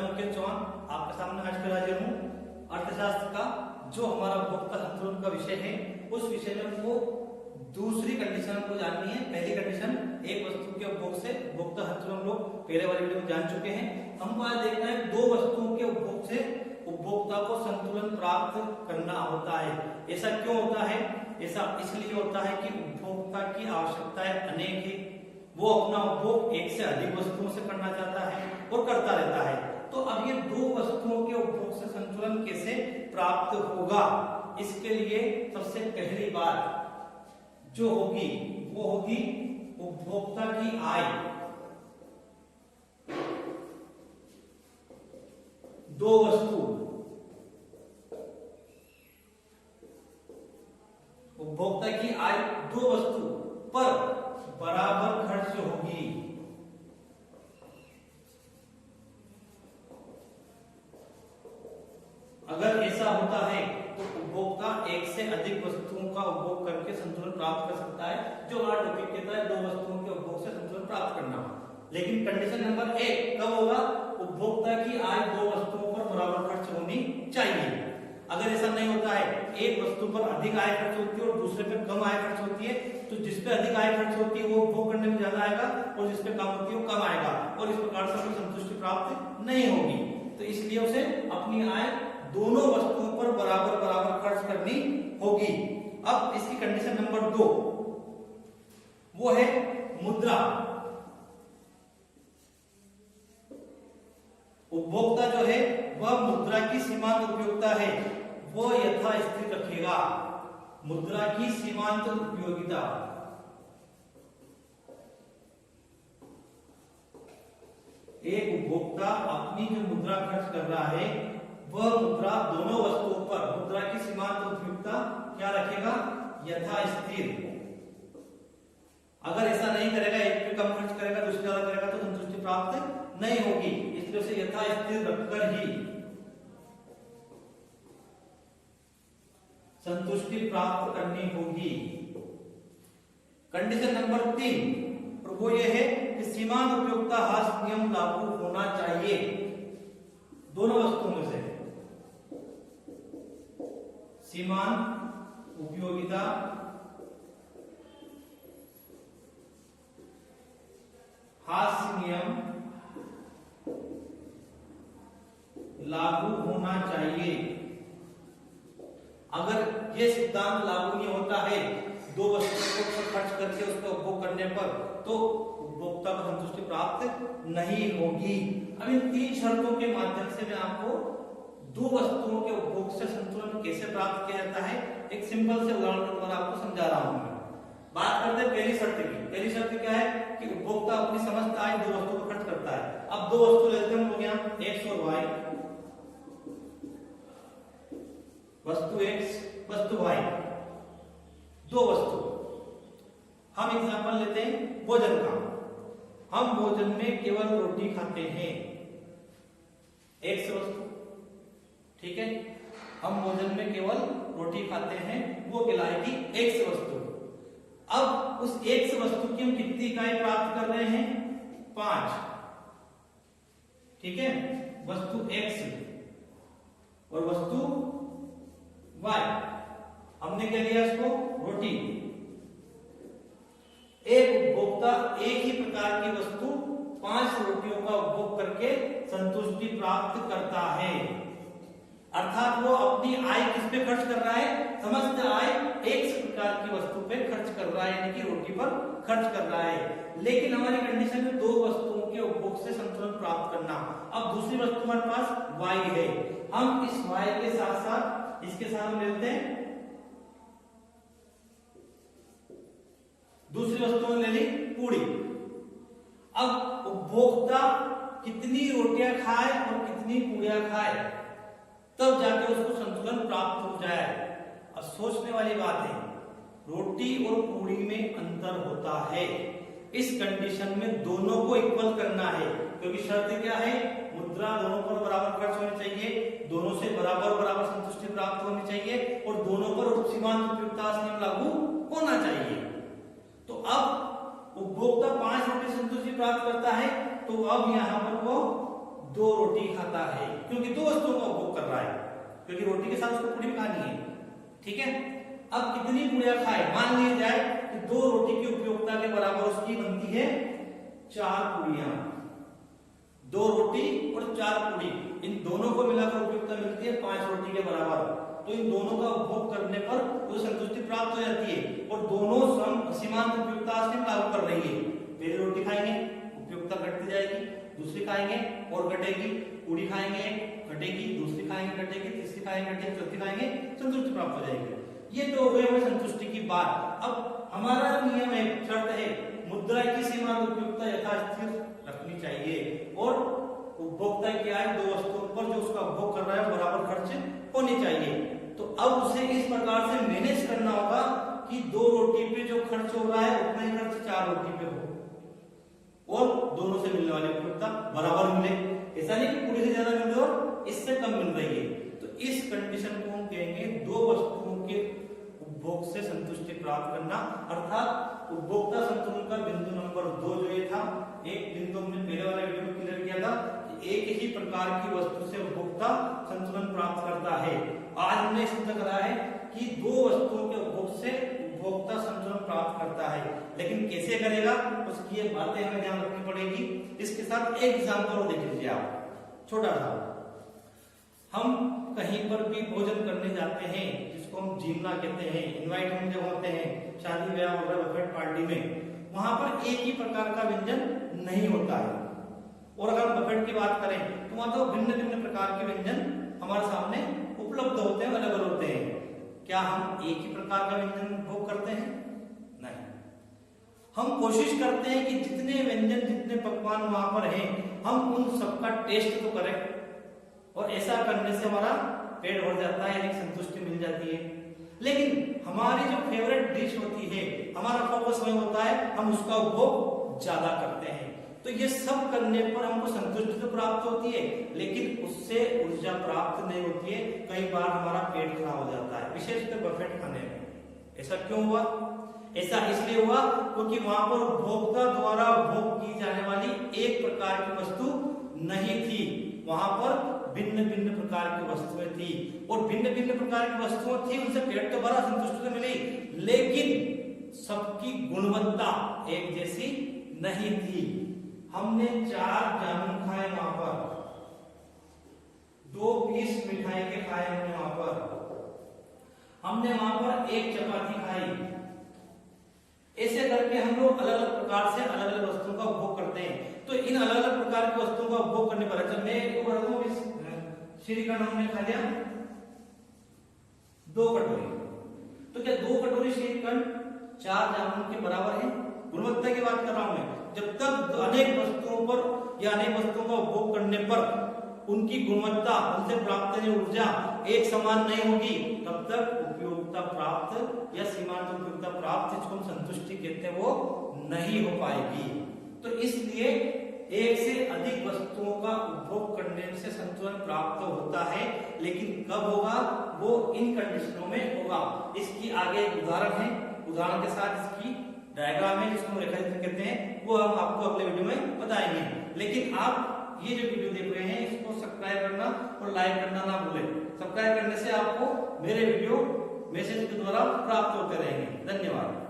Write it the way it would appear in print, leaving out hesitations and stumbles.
मुकेश चौहान आपके सामने आज फिर हाजिर हूँ। अर्थशास्त्र का जो हमारा उपभोक्ता संतुलन का विषय है, उस विषय में हमको दूसरी कंडीशन हमको जाननी है। पहली कंडीशन, एक वस्तु के उपभोग से उपभोक्ता संतुलन हम लोग पहले वाले वीडियो में जान चुके हैं। हमको आज देखना है दो वस्तुओं के उपभोग से उपभोक्ता को संतुलन प्राप्त करना होता है। ऐसा क्यों होता है? ऐसा इसलिए होता है कि उपभोक्ता की आवश्यकताएं अनेक है, वो अपना उपभोग एक से अधिक वस्तुओं से करना चाहता है और करता रहता है। तो अब ये दो वस्तुओं के उपभोग से संतुलन कैसे प्राप्त होगा, इसके लिए सबसे पहली बात जो होगी वो होगी उपभोक्ता की आय। दो वस्तु, उपभोक्ता की आय दो वस्तु पर बराबर खर्च होगी। अगर ऐसा होता है तो उपभोक्ता एक से अधिक वस्तुओं का उपभोग करके संतुलन प्राप्त कर सकता है। जो हमारा टॉपिक कहता है दो वस्तुओं के उपभोग से संतुलन प्राप्त करना। लेकिन कंडीशन नंबर एक कब होगा? उपभोक्ता की आय दो वस्तुओं पर बराबर खर्च होनी चाहिए। अगर ऐसा नहीं होता है, एक वस्तु पर अधिक आय खर्च होती है और दूसरे पर कम आय खर्च होती है, तो जिस पे अधिक आय खर्च होती है वो उपभोग करने में ज्यादा आएगा और जिस पे कम होती है वो कम आएगा और इस प्रकार से हमें संतुष्टि प्राप्त नहीं होगी। तो इसलिए उसे अपनी आय दोनों वस्तुओं पर बराबर बराबर खर्च करनी होगी। अब इसकी कंडीशन नंबर दो वो है मुद्रा। उपभोक्ता जो है वह मुद्रा की सीमांत उपयोगिता है वो यथास्थिर रखेगा। मुद्रा की सीमांत उपयोगिता, एक उपभोक्ता अपनी जो मुद्रा खर्च कर रहा है वह मुद्रा दोनों वस्तुओं पर मुद्रा की सीमांत उपयोगिता क्या रखेगा? यथास्थिर। अगर ऐसा नहीं करेगा, एक पे कम खर्च करेगा दूसरे ज्यादा करेगा तो संतुष्टि प्राप्त नहीं होगी। इसलिए उसे यथास्थिर रखकर ही संतुष्टि प्राप्त करनी होगी। कंडीशन नंबर 3 और वो ये है कि सीमांत उपयोगिता ह्रास नियम लागू होना चाहिए दोनों वस्तुओं में से। सीमांत उपयोगिता ह्रास नियम लागू होना चाहिए। अगर ये सिद्धांत लागू नहीं होता है दो वस्तुओं को खर्च करके उसका उपभोग करने पर, तो उपभोक्ता को संतुष्टि प्राप्त नहीं होगी। अब इन तीन शर्तों के माध्यम से मैं आपको दो वस्तुओं के उपभोग से संतुलन कैसे प्राप्त किया जाता है एक सिंपल से उदाहरण के द्वारा आपको समझा रहा हूं। बात करते हैं पहली शर्त की। पहली शर्त क्या है कि उपभोक्ता अपनी समस्त आय दो वस्तुओं पर खर्च करता है। अब दो वस्तु लेते हैं हम लोग यहाँ, एक्स और वाई। वस्तु एक्स वस्तु वाई, दो वस्तु। हम एग्जांपल लेते हैं भोजन का। हम भोजन में केवल रोटी खाते हैं, एक्स वस्तु, ठीक है। हम भोजन में केवल रोटी खाते हैं, वो कहलाएगी एक्स वस्तु। अब उस एक्स वस्तु की हम कितनी इकाई प्राप्त कर रहे हैं? 5, ठीक है। वस्तु एक्स और वस्तु वाई, हमने क्या लिया इसको? रोटी। एक उपभोक्ता एक ही प्रकार की वस्तु 5 रोटियों का उपभोग करके संतुष्टि प्राप्त करता है। अर्थात वो अपनी आय किस पे खर्च कर रहा है? समस्त आय एक प्रकार की वस्तु पे खर्च कर रहा है, यानी कि रोटी पर खर्च कर रहा है। लेकिन हमारी कंडीशन में दो वस्तुओं के उपभोग से संतुलन प्राप्त करना। अब दूसरी वस्तु हमारे पास वाई है। हम इस वाई के साथ साथ इसके साथ हम लेते हैं दूसरी वस्तु ले ली पूड़ी। अब उपभोक्ता कितनी रोटियां खाए और कितनी पूड़ियां खाए तब जाके उसको संतुलन प्राप्त हो जाए। अब सोचने वाली बात है, रोटी और पूड़ी में अंतर होता है। इस कंडीशन में दोनों को इक्वल करना है, क्योंकि शर्त क्या है? मुद्रा दोनों पर बराबर खर्च होनी चाहिए, दोनों से बराबर बराबर संतुष्टि प्राप्त होनी चाहिए और दोनों पर सीमांत उपयोगिता नियम लागू होना चाहिए। तो अब उपभोक्ता 5 रोटी संतुष्टि प्राप्त करता है, तो अब यहाँ पर वो 2 रोटी खाता है, क्योंकि 2 वस्तुओं का उपभोग कर रहा है, क्योंकि रोटी के साथ उसको पूरी भी खानी है। ठीक है, अब कितनी पूड़ियां खाए, मान लिया जाए कि 2 रोटी की उपयोगिता के बराबर उसकी बनती है 4 पूड़ियां। 2 रोटी और 4 पूड़ी, इन दोनों को मिलाकर उपयोगिता मिलती है 5 रोटी के बराबर। तो इन दोनों का उपभोग करने पर तो संतुष्टि प्राप्त हो जाती है और दोनों सीमांत उपयोगिता से लागू कर रही है। पहली रोटी खाएंगे, उपयोगिता घटती जाएगी, दूसरी खाएंगे और घटेगी, पूड़ी खाएंगे घटेगी, दूसरी खाएंगे घटेगी, तीसरी खाएंगे घटेगी, चौथी खाएंगे संतुष्टि प्राप्त हो जाएगी। ये तो हो गई हमें संतुष्टि की बात। अब हमारा नियम है, शर्त है, मुद्रा की सीमांत उपयोगिता यथास्थिर रखनी चाहिए और उपभोक्ता की आय 2 वस्तुओं पर जो उसका उपभोग कर रहा है बराबर खर्च होनी चाहिए। तो अब उसे इस प्रकार से मैनेज करना होगा कि 2 रोटी पे जो खर्च हो रहा है उतना ही खर्च 4 रोटी पे हो और दोनों से मिलने वाली उपयोगिता बराबर मिले। ऐसा नहीं कि पूरी से ज्यादा मिल रही और इससे कम मिल रही है। तो इस कंडीशन को हम कहेंगे 2 वस्तुओं के उपभोग से संतुष्टि प्राप्त करना, अर्थात उपभोक्ता संतुलन का बिंदु नंबर 2 जो ये था, एक बिंदु हमने पहले वाले वीडियो में क्लियर किया था कि एक ही प्रकार की वस्तु से उपभोक्ता संतुलन प्राप्त करता है। आज हमने सिद्ध करा है कि 2 वस्तुओं के उपभोग से उपभोक्ता संतुलन प्राप्त करता है, लेकिन कैसे करेगा उसकी ये बातें हमें ध्यान रखनी पड़ेगी। इसके साथ एक एग्जाम्पल और देख लीजिए आप, छोटा सा। हम कहीं पर भी भोजन करने जाते हैं जिसको हम जीवना कहते हैं, इनवाइट हम जब होते हैं शादी ब्याह वगैरह बफेट पार्टी में, वहां पर एक ही प्रकार का व्यंजन नहीं होता है। और अगर हम बफेट की बात करें तो वहां तो भिन्न भिन्न प्रकार के व्यंजन हमारे सामने उपलब्ध होते हैं, अलग अलग होते हैं। क्या हम एक ही प्रकार का व्यंजन उपभोग करते हैं? नहीं। हम कोशिश करते हैं कि जितने व्यंजन जितने पकवान वहां पर हैं हम उन सबका टेस्ट तो करें, और ऐसा करने से हमारा पेट भर जाता है, यानी संतुष्टि मिल जाती है। लेकिन हमारी जो फेवरेट डिश होती है, हमारा फोकस वही होता है, हम उसका उपभोग ज्यादा करते हैं। तो ये सब करने पर हमको संतुष्टि तो प्राप्त होती है, लेकिन उससे ऊर्जा प्राप्त नहीं होती है। कई बार हमारा पेट खराब हो जाता है, विशेषकर बफेट खाने में। ऐसा क्यों हुआ? ऐसा इसलिए हुआ क्योंकि वहां पर उपभोक्ता द्वारा उपभोग की जाने वाली एक प्रकार की वस्तु नहीं थी, वहां पर भिन्न भिन्न प्रकार की वस्तुएं थी, और भिन्न भिन्न प्रकार की वस्तुएं थी, उनसे पेट तो भरा, संतुष्टि तो मिली, लेकिन सबकी गुणवत्ता एक जैसी नहीं थी। हमने 4 जामुन खाए वहां पर, 2 पीस मिठाई के खाए हमने वहां पर 1 चपाती खाई। ऐसे करके हम लोग अलग अलग प्रकार से अलग अलग वस्तुओं का उपभोग करते हैं। तो इन अलग अलग प्रकार की वस्तुओं का उपभोग करने पर, अच्छा मैं श्रीखंड हमने खा लिया 2 कटोरी, तो क्या 2 कटोरी श्रीखंड 4 जामुन के बराबर है? गुणवत्ता की बात कर रहा हूं मैं। जब तक अनेक वस्तुओं पर या अनेक वस्तुओं का उपभोग करने पर उनकी गुणवत्ता, उनसे प्राप्त होने ऊर्जा एक समान नहीं होगी, तब तक उपयोगिता प्राप्त या सीमांत उपयोगिता प्राप्त, जिसको हम संतुष्टि कहते हैं, वो नहीं हो पाएगी। तो इसलिए एक से अधिक वस्तुओं का उपभोग करने से संतुलन प्राप्त होता है, लेकिन कब होगा? वो इन कंडीशनों में होगा। इसकी आगे एक उदाहरण है, उदाहरण के साथ इसकी डायग्राम है जिसको हम रेखाचित्र कहते हैं, वो हम आपको अगले वीडियो में बताएंगे। लेकिन आप ये जो वीडियो देख रहे हैं इसको सब्सक्राइब करना और लाइक करना ना भूलें। सब्सक्राइब करने से आपको मेरे वीडियो मैसेज के द्वारा प्राप्त होते रहेंगे। धन्यवाद।